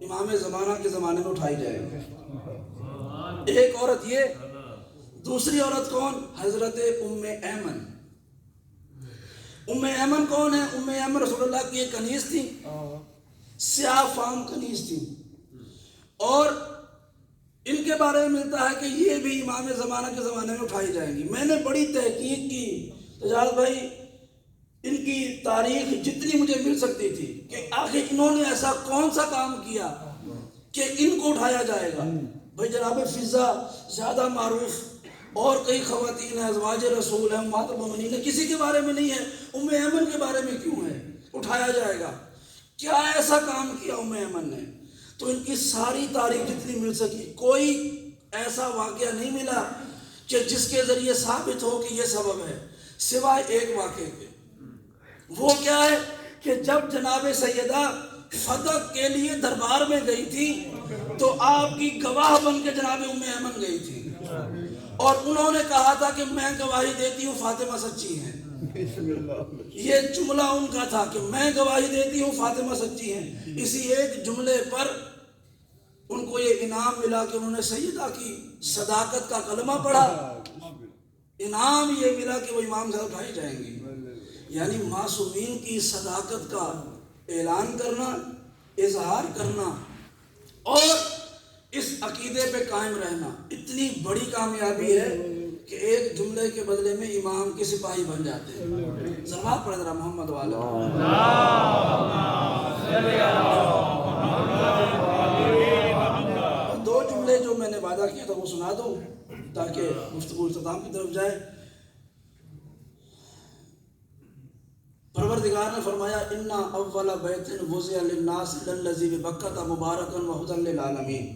امام زمانہ کے زمانے میں اٹھائی جائے گی۔ ایک عورت یہ، دوسری عورت کون؟ حضرت ام ایمن۔ ام ایمن کون ہے؟ ام ایمن رسول اللہ کی ایک کنیز تھی، سیاہ فام کنیز تھی، اور ان کے بارے میں ملتا ہے کہ یہ بھی امام زمانہ کے زمانے میں اٹھائی جائیں گی۔ میں نے بڑی تحقیق کی تجال بھائی، ان کی تاریخ جتنی مجھے مل سکتی تھی کہ آخر انہوں نے ایسا کون سا کام کیا کہ ان کو اٹھایا جائے گا۔ بھائی جناب فضا زیادہ معروف اور کئی خواتین ہیں، ازواج رسول ہیں، امہات المومنین ہیں، کسی کے بارے میں نہیں ہے، ام ایمن کے بارے میں کیوں ہے؟ اٹھایا جائے گا۔ کیا ایسا کام کیا ام ایمن نے؟ تو ان کی ساری تاریخ جتنی مل سکی، کوئی ایسا واقعہ نہیں ملا کہ جس کے ذریعے ثابت ہو کہ یہ سبب ہے، سوائے ایک واقعے کے۔ وہ کیا ہے کہ جب جناب سیدہ فتح کے لیے دربار میں گئی تھی تو آپ کی گواہ بن کے جناب ام ایمن گئی تھی، اور انہوں نے کہا تھا کہ میں گواہی دیتی ہوں فاطمہ سچی ہیں۔ یہ جملہ ان کا تھا کہ میں گواہی دیتی ہوں فاطمہ سچی ہیں۔ اسی ایک جملے پر ان کو یہ انعام ملا کہ انہوں نے سیدہ کی صداقت کا کلمہ پڑھا، انعام یہ ملا کہ وہ امام سے اٹھائی جائیں گی۔ یعنی معصومین کی صداقت کا اعلان کرنا، اظہار کرنا اور اس عقیدے پہ قائم رہنا اتنی بڑی کامیابی ہے کہ ایک جملے کے بدلے میں امام کے سپاہی بن جاتے ہیں۔ زبان پڑھ ذرا محمد والا۔ 2 جملے جو میں نے وعدہ کیا تھا وہ سنا دوں تاکہ گفتگو اختتام کی طرف جائے۔ پروردگار نے فرمایا انا اول بیت وضع للناس للذی ببکۃ مبارکا وہدی للعالمین،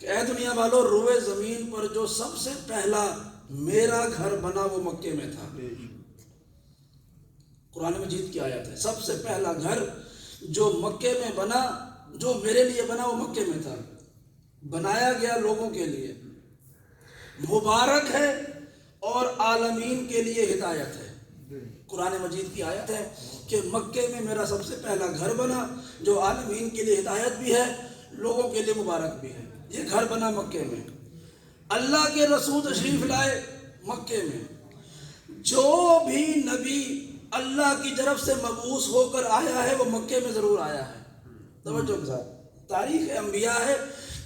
کہ اے دنیا والو، روئے زمین پر جو سب سے پہلا میرا گھر بنا وہ مکے میں تھا۔ قرآن مجید کی آیت ہے، سب سے پہلا گھر جو مکے میں بنا، جو میرے لیے بنا وہ مکے میں تھا، بنایا گیا لوگوں کے لیے، مبارک ہے اور عالمین کے لیے ہدایت ہے۔ قرآن مجید کی آیت ہے کہ مکے میں میرا سب سے پہلا گھر بنا جو عالمین کے لیے ہدایت بھی ہے، لوگوں کے لیے مبارک بھی ہے۔ یہ گھر بنا مکے میں، اللہ کے رسول تشریف لائے مکے میں۔ جو بھی نبی اللہ کی طرف سے مبعوث ہو کر آیا ہے وہ مکے میں ضرور آیا ہے۔ توجہ کے ساتھ تاریخ انبیاء ہے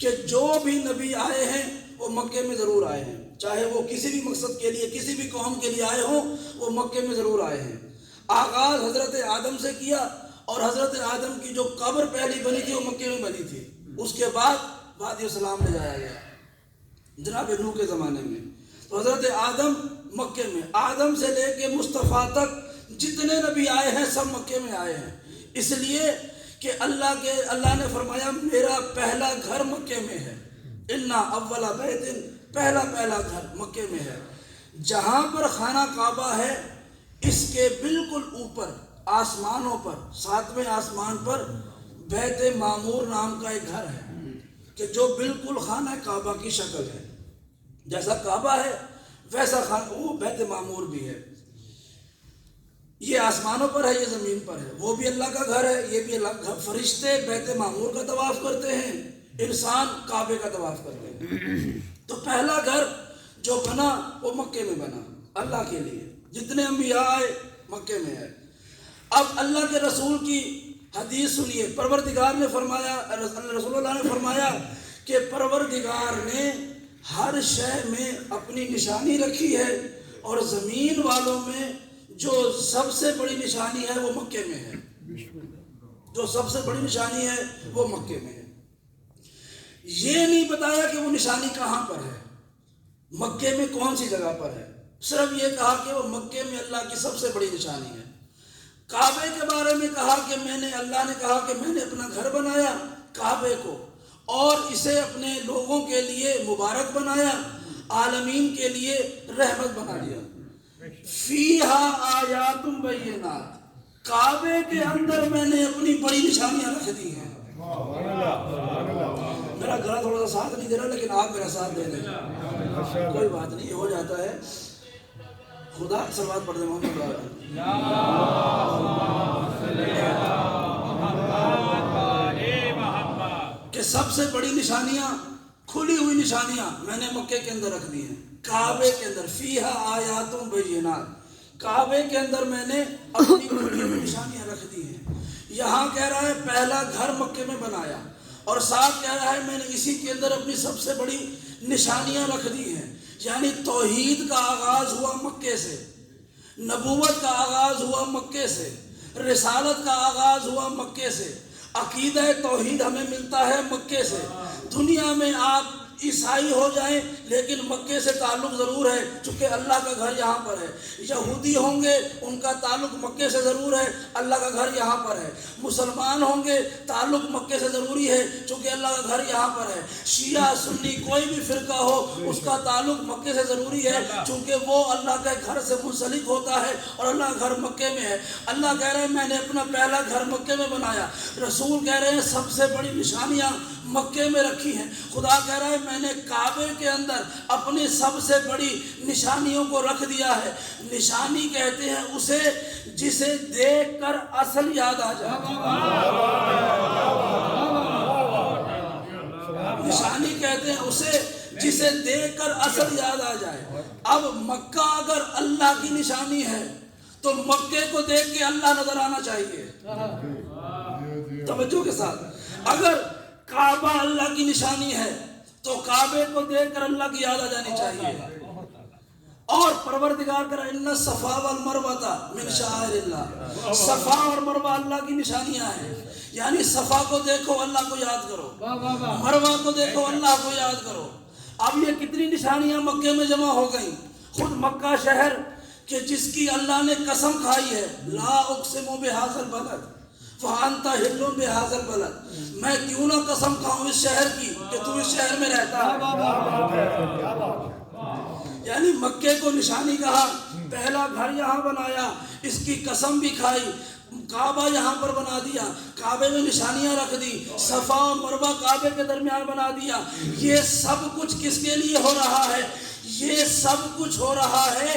کہ جو بھی نبی آئے ہیں وہ مکے میں ضرور آئے ہیں، چاہے وہ کسی بھی مقصد کے لیے کسی بھی قوم کے لیے آئے ہوں، وہ مکے میں ضرور آئے ہیں۔ آغاز حضرت آدم سے کیا اور حضرت آدم کی جو قبر پہلی بنی تھی وہ مکے میں بنی تھی، اس کے بعد وادی السلام لے جایا گیا جناب نوح کے زمانے میں۔ تو حضرت آدم مکے میں، آدم سے لے کے مصطفیٰ تک جتنے نبی آئے ہیں سب مکے میں آئے ہیں، اس لیے کہ اللہ نے فرمایا میرا پہلا گھر مکے میں ہے، انا اول بیت، پہلا گھر مکے میں ہے۔ جہاں پر خانہ کعبہ ہے اس کے بالکل اوپر آسمانوں پر 7ویں آسمان پر بیت معمور نام کا ایک گھر ہے کہ جو بالکل خانہ کعبہ کی شکل ہے، جیسا کعبہ ہے ویسا وہ بیت معمور بھی ہے۔ یہ آسمانوں پر ہے، یہ زمین پر ہے، وہ بھی اللہ کا گھر ہے، یہ بھی اللہ کا گھر۔ فرشتے بیت معمور کا طواف کرتے ہیں، انسان کعبے کا طواف کرتے ہیں۔ تو پہلا گھر جو بنا وہ مکے میں بنا اللہ کے لیے، جتنے انبیاء آئے مکے میں ہے۔ اب اللہ کے رسول کی حدیث سنیے، پروردگار نے فرمایا، رسول اللہ نے فرمایا کہ پروردگار نے ہر شے میں اپنی نشانی رکھی ہے، اور زمین والوں میں جو سب سے بڑی نشانی ہے وہ مکے میں ہے، جو سب سے بڑی نشانی ہے وہ مکے میں ہے۔ یہ نہیں بتایا کہ وہ نشانی کہاں پر ہے، مکے میں کون سی جگہ پر ہے، صرف یہ کہا کہ وہ مکے میں اللہ کی سب سے بڑی نشانی ہے۔ کعبے کے بارے میں کہا کہ اللہ نے کہا کہ میں نے اپنا گھر بنایا کعبے کو، اور اسے اپنے لوگوں کے لیے مبارک بنایا، عالمین کے لیے رحمت بنا دیا۔ فیہا آیات بینات، کعبے کے اندر میں نے اپنی بڑی نشانیاں رکھ دی ہیں۔ میرا گلا تھوڑا سا ساتھ نہیں دے رہا، لیکن آپ میرا ساتھ دے دیں، کوئی بات نہیں، ہو جاتا ہے۔ خدا صلوات پڑھ دیں محمد کہ سب سے بڑی نشانیاں، کھلی ہوئی نشانیاں میں نے مکے کے اندر رکھ دی ہیں، کعبے کے اندر۔ فیہا آیات بینات، کعبے کے اندر میں نے اپنی نشانیاں رکھ دی ہیں۔ یہاں کہہ رہا ہے پہلا گھر مکے میں بنایا، اور ساتھ کہہ رہا ہے میں نے اسی کے اندر اپنی سب سے بڑی نشانیاں رکھ دی ہیں۔ یعنی توحید کا آغاز ہوا مکے سے، نبوت کا آغاز ہوا مکے سے، رسالت کا آغاز ہوا مکے سے، عقیدہ توحید ہمیں ملتا ہے مکے سے۔ دنیا میں آپ عیسائی ہو جائیں لیکن مکے سے تعلق ضرور ہے، چونکہ اللہ کا گھر یہاں پر ہے۔ یہودی ہوں گے ان کا تعلق مکے سے ضرور ہے، اللہ کا گھر یہاں پر ہے۔ مسلمان ہوں گے تعلق مکے سے ضروری ہے، چونکہ اللہ کا گھر یہاں پر ہے۔ شیعہ سنی کوئی بھی فرقہ ہو اس کا تعلق مکے سے ضروری ہے، چونکہ وہ اللہ کے گھر سے منسلک ہوتا ہے، اور اللہ کا گھر مکے میں ہے۔ اللہ کہہ رہے ہیں میں نے اپنا پہلا گھر مکے میں بنایا، رسول کہہ رہے ہیں سب سے بڑی نشانیاں مکے میں رکھی ہیں۔ خدا کہہ رہا ہے میں نے کعبے کے اندر اپنی سب سے بڑی نشانیوں کو رکھ دیا ہے۔ نشانی کہتے ہیں اسے جسے دیکھ کر اصل یاد آ جائے، نشانی کہتے ہیں اسے جسے دیکھ کر اصل یاد آ جائے۔ اب مکہ اگر اللہ کی نشانی ہے تو مکے کو دیکھ کے اللہ نظر آنا چاہیے، توجہ کے ساتھ۔ اگر کعبہ اللہ کی نشانی ہے تو کعبے کو دیکھ کر اللہ کی یاد آ جانی چاہیے۔ اور پروردگار کر ان الصفا والمروہ من شعائر اللہ، صفا اور مروہ اللہ کی نشانیاں ہیں، یعنی صفا کو دیکھو اللہ کو یاد کرو، مروہ کو دیکھو اللہ کو یاد کرو۔ اب یہ کتنی نشانیاں مکے میں جمع ہو گئیں۔ خود مکہ شہر کہ جس کی اللہ نے قسم کھائی ہے، لا اقسم بہذا البلد وانت حل بہذا البلد، میں کیوں نہ قسم کھاؤں اس شہر کی کہ تو اس شہر میں رہتا ہے۔ یعنی مکے کو نشانی کہا، پہلا گھر یہاں بنایا، اس کی قسم بھی کھائی، کعبہ یہاں پر بنا دیا، کعبے میں نشانیاں رکھ دی، صفا و مروہ کعبے کے درمیان بنا دیا۔ یہ سب کچھ کس کے لیے ہو رہا ہے؟ یہ سب کچھ ہو رہا ہے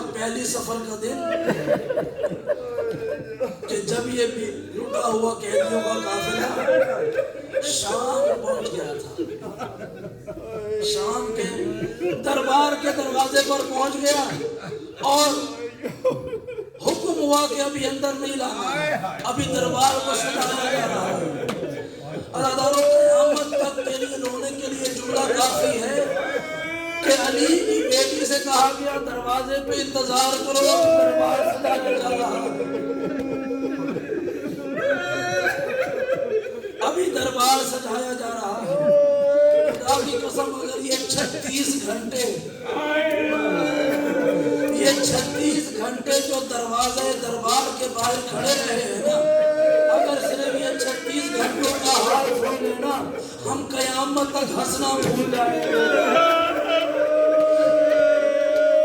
آج پہلی سفر کا دن کہ جب یہ لٹا ہوا قیدیوں کا قافلہ شام پہنچ گیا تھا، شام کے دربار کے دروازے پر پہنچ گیا اور حکم ہوا کہ ابھی اندر نہیں لانا، ابھی دربار کو سجایا جا رہا ہے۔ عزاداروں قیامت تک کے لیے رونے کے لیے جملہ کافی ہے کہ علی کی بیٹی سے کہا گیا دروازے پہ انتظار کرو، دربار سجایا جا رہا ہے، ابھی دربار سجایا جا رہا ہے۔ خدا کی قسم اگر یہ 36 گھنٹے جو دروازے دربار کے باہر کھڑے رہے ہیں نا، اگر صرف یہ 36 گھنٹوں کا حال سن لینا، ہم قیامت تک ہنسنا بھول جائیں گے،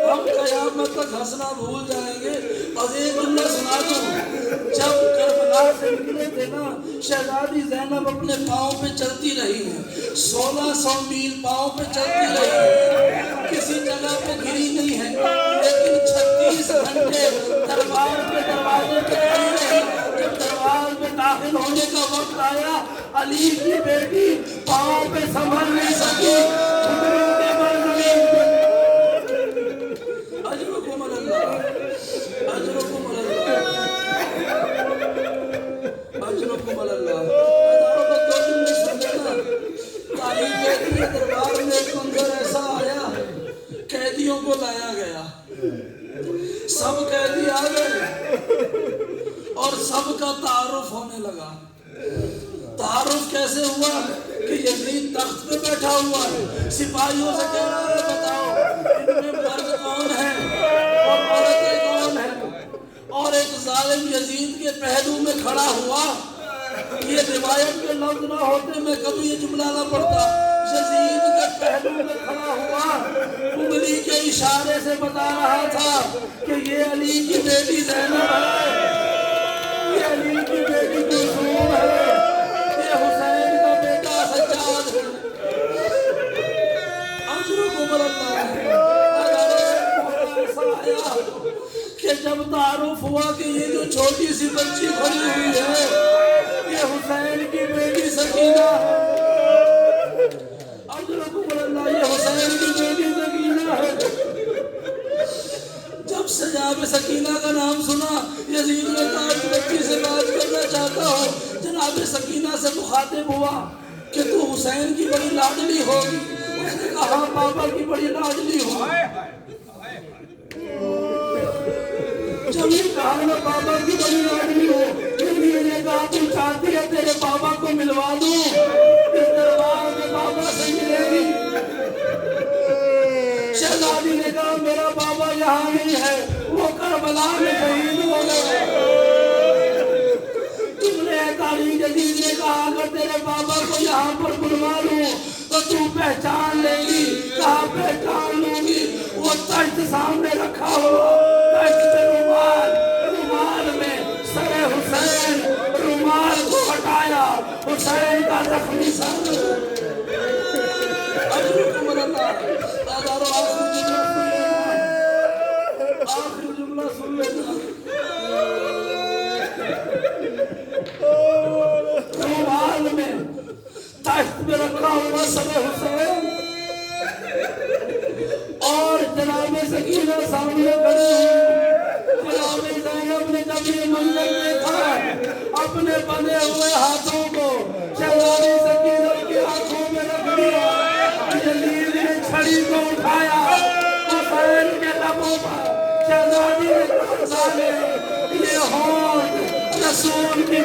ہم قیامت تک ہنسنا بھول جائیں گے۔ اور ایک جملہ سنا دوں، جب کربلا سے نکلے تھے نا، شہزادی زینب اپنے پاؤں پہ چلتی رہی ہے، 1600 میل پاؤں پہ چلتی رہی ہے، کسی جگہ پہ گری نہیں ہے، لیکن 36 گھنٹے دربار کے دروازے پہ کھڑی رہی۔ جب دربار میں داخل ہونے کا وقت آیا، علی کی بیٹی پاؤں پہ سنبھل نہیں سکی، گھٹنوں کے بل زمین پہ۔ اجرکم اللہ، اجرکم اللہ، اجرکم اللہ۔ دربار میں ایک منظر ایسا آیا، قیدیوں کو لایا گیا، سب قیدی آ گئے اور سب کا تعارف ہونے لگا۔ تعارف کیسے ہوا کہ یزید تخت پہ بیٹھا ہوا ہے، سپاہیوں سے کہہ رہا ہے بتاؤ ان میں مرد کون ہے اور عورتیں کون ہیں، اور ایک ظالم یزید کے پہلو میں کھڑا ہوا۔ یہ روایت کے لفظ نہ ہوتے میں کبھی یہ جملہ نہ پڑھتا۔ یزید کے پہلو میں کھڑا ہوا، انگلی کے اشارے سے بتا رہا تھا کہ یہ علی کی بیٹی زینب ہے، یہ علی کی بیٹی کلثوم ہے، یہ حسین کا بیٹا سجاد ہے۔ اجرکم اللہ۔ ایسا آیا کہ جب تعارف ہوا کہ یہ جو چھوٹی سی بچی کھڑی ہوئی ہے یہ حسین کی بیٹی سکینہ ہے، اجرکم اللہ، یہ حسین کی بیٹی سکینہ ہے۔ جب سجاب سکینہ کا نام سنا، یزید نے کہا کہ بچی سے بات کرنا چاہتا ہوں۔ جناب سکینہ سے مخاطب ہوا کہ تو حسین کی بڑی لاڈلی ہوگی، اس نے کہا ہاں بابا کی بڑی لاڈلی ہوں۔ جب یہ کہا میں بابا کی بڑی لاڈلی ہوں، یہ نے کہا تم چاہتی ہے تیرے بابا کو ملوا دوں، اس دربار میں بابا سے ملے گی۔ شہزادی نے کہا میرا بابا یہاں نہیں ہے، وہ کربلا میں شہید ہو گئے۔ تم نے تاریخ جدید نے کہا اگر تیرے بابا کو یہاں پر بلوا لوں تو تم پہچان لے گی۔ کہا پہچان لوں گی۔ وہ تشت سامنے رکھا ہوا، تشت پہ رومال، رومال میں سر حسین، رومال کو ہٹایا، حسین کا زخمی سر۔ اجرکم اللہ۔ آخری جملہ سن لینا، رومال میں تشت میں رکھا ہوا سر حسین اور جناب سکینہ سامنے کھڑی ہوئی۔ جناب زینب نے جب یہ منظر دیکھا اپنے بندے ہوئے ہاتھوں کو شہزادی سکینہ کی آنکھوں میں رکھ دیا۔ یزید نے چھڑی کو اٹھایا، حسین کے لبوں پر شہزادی نے کہا یہ ہونٹ رسول کی